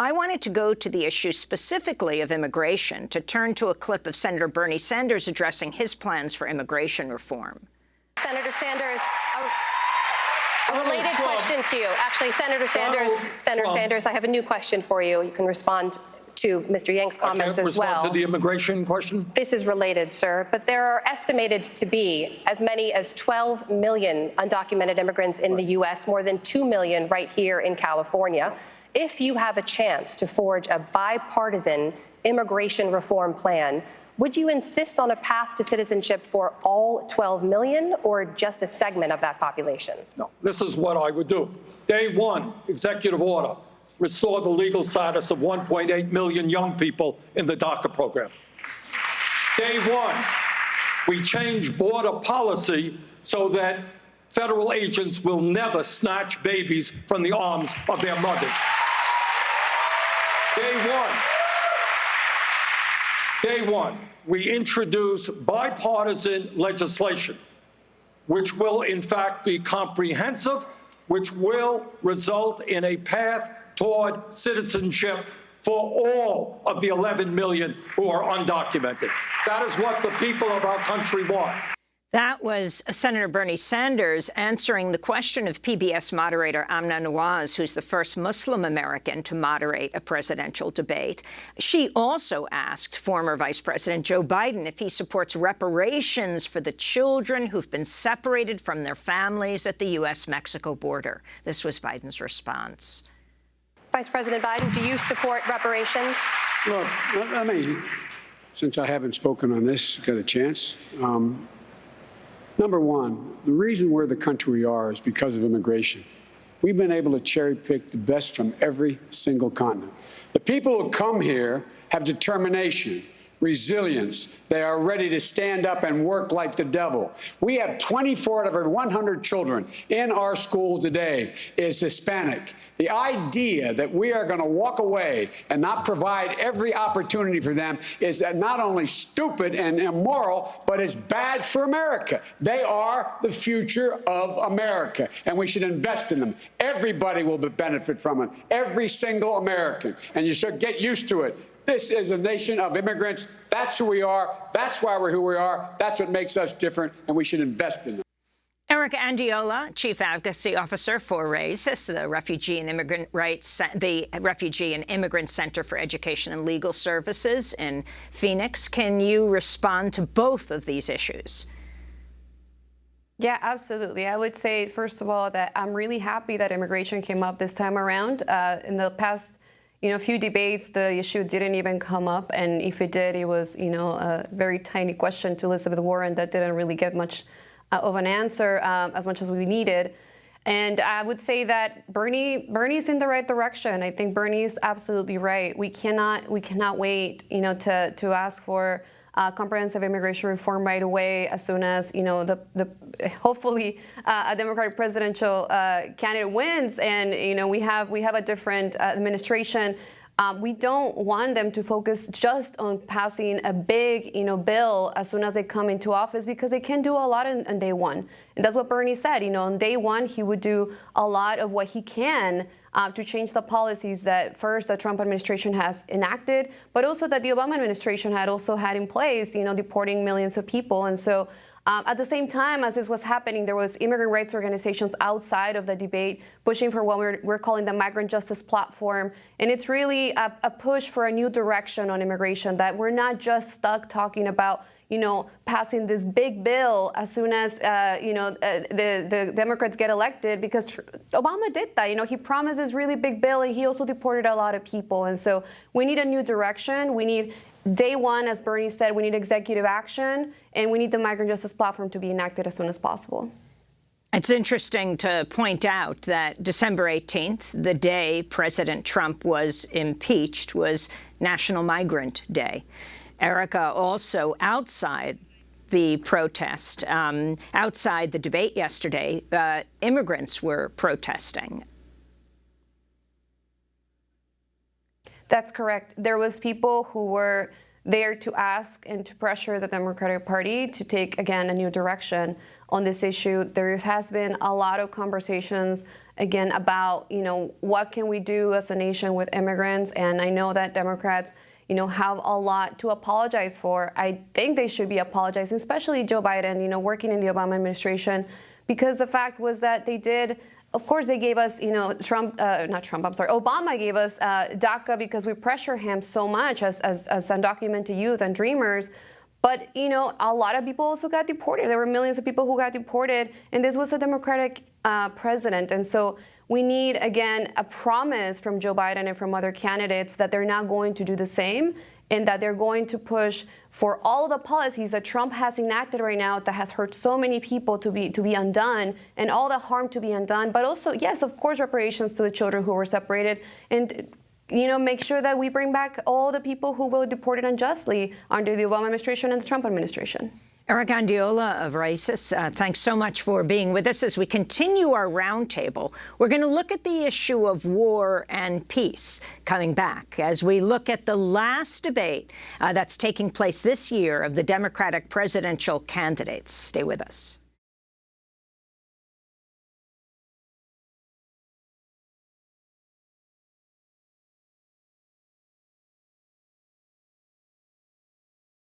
I wanted to go to the issue specifically of immigration, to turn to a clip of Senator Bernie Sanders addressing his plans for immigration reform. Senator Sanders, a related question to you. Actually, Senator Sanders, I have a new question for you. You can respond to Mr. Yang's comments as well. Respond to the immigration question? This is related, sir, but there are estimated to be as many as 12 million undocumented immigrants in the U.S., more than 2 million right here in California. If you have a chance to forge a bipartisan immigration reform plan, would you insist on a path to citizenship for all 12 million or just a segment of that population? No, this is what I would do. Day one, executive order. Restore the legal status of 1.8 million young people in the DACA program. Day one, we change border policy so that federal agents will never snatch babies from the arms of their mothers. Day one, we introduce bipartisan legislation, which will in fact be comprehensive, which will result in a path toward citizenship for all of the 11 million who are undocumented. That is what the people of our country want. That was Senator Bernie Sanders answering the question of PBS moderator Amna Nawaz, who's the first Muslim American to moderate a presidential debate. She also asked former Vice President Joe Biden if he supports reparations for the children who've been separated from their families at the U.S.-Mexico border. This was Biden's response. Vice President Biden, do you support reparations? Look, let me, since I haven't spoken on this, got a chance. Number one, the reason we're the country we are is because of immigration. We've been able to cherry pick the best from every single continent. The people who come here have determination, resilience. They are ready to stand up and work like the devil. We have 24 out of every 100 children in our school today is Hispanic. The idea that we are going to walk away and not provide every opportunity for them is not only stupid and immoral, but it's bad for America. They are the future of America, and we should invest in them. Everybody will benefit from it, every single American, and you should get used to it. This is a nation of immigrants. That's who we are. That's why we're who we are. That's what makes us different, and we should invest in them. Erika Andiola, Chief Advocacy Officer for RAICES, the Refugee and Immigrant Center for Education and Legal Services in Phoenix. Can you respond to both of these issues? Yeah, absolutely. I would say, first of all, that I'm really happy that immigration came up this time around. In the past, few debates, the issue didn't even come up, and if it did, it was, a very tiny question to Elizabeth Warren that didn't really get much of an answer as much as we needed. And I would say that Bernie's in the right direction. I think Bernie's absolutely right. We cannot wait, to ask for comprehensive immigration reform right away as soon as, hopefully a Democratic presidential candidate wins and, we have a different administration. We don't want them to focus just on passing a big, bill as soon as they come into office, because they can do a lot on day one. And that's what Bernie said. On day one, he would do a lot of what he can to change the policies that first the Trump administration has enacted, but also that the Obama administration had also had in place, deporting millions of people. And so at the same time as this was happening, there was immigrant rights organizations outside of the debate pushing for what we're calling the Migrant Justice platform. And it's really a push for a new direction on immigration, that we're not just stuck talking about, passing this big bill as soon as, the Democrats get elected, because Obama did that. He promised this really big bill, and he also deported a lot of people. And so we need a new direction. We need day one, as Bernie said, we need executive action, and we need the Migrant Justice platform to be enacted as soon as possible. It's interesting to point out that December 18th, the day President Trump was impeached, was National Migrant Day. Erika, also outside the protest, outside the debate yesterday, immigrants were protesting. That's correct. There was people who were there to ask and to pressure the Democratic Party to take, again, a new direction on this issue. There has been a lot of conversations, again, about, what can we do as a nation with immigrants? And I know that Democrats, have a lot to apologize for. I think they should be apologizing, especially Joe Biden, working in the Obama administration, because the fact was that they did. Of course, they gave us, Obama gave us DACA because we pressure him so much as undocumented youth and dreamers. But, a lot of people also got deported. There were millions of people who got deported, and this was a Democratic president. And so we need, again, a promise from Joe Biden and from other candidates that they're not going to do the same, and that they're going to push for all the policies that Trump has enacted right now that has hurt so many people to be undone, and all the harm to be undone. But also, yes, of course, reparations to the children who were separated, and make sure that we bring back all the people who were deported unjustly under the Obama administration and the Trump administration. Erika Andiola of RAICES, thanks so much for being with us. As we continue our roundtable, we're going to look at the issue of war and peace coming back as we look at the last debate that's taking place this year of the Democratic presidential candidates. Stay with us.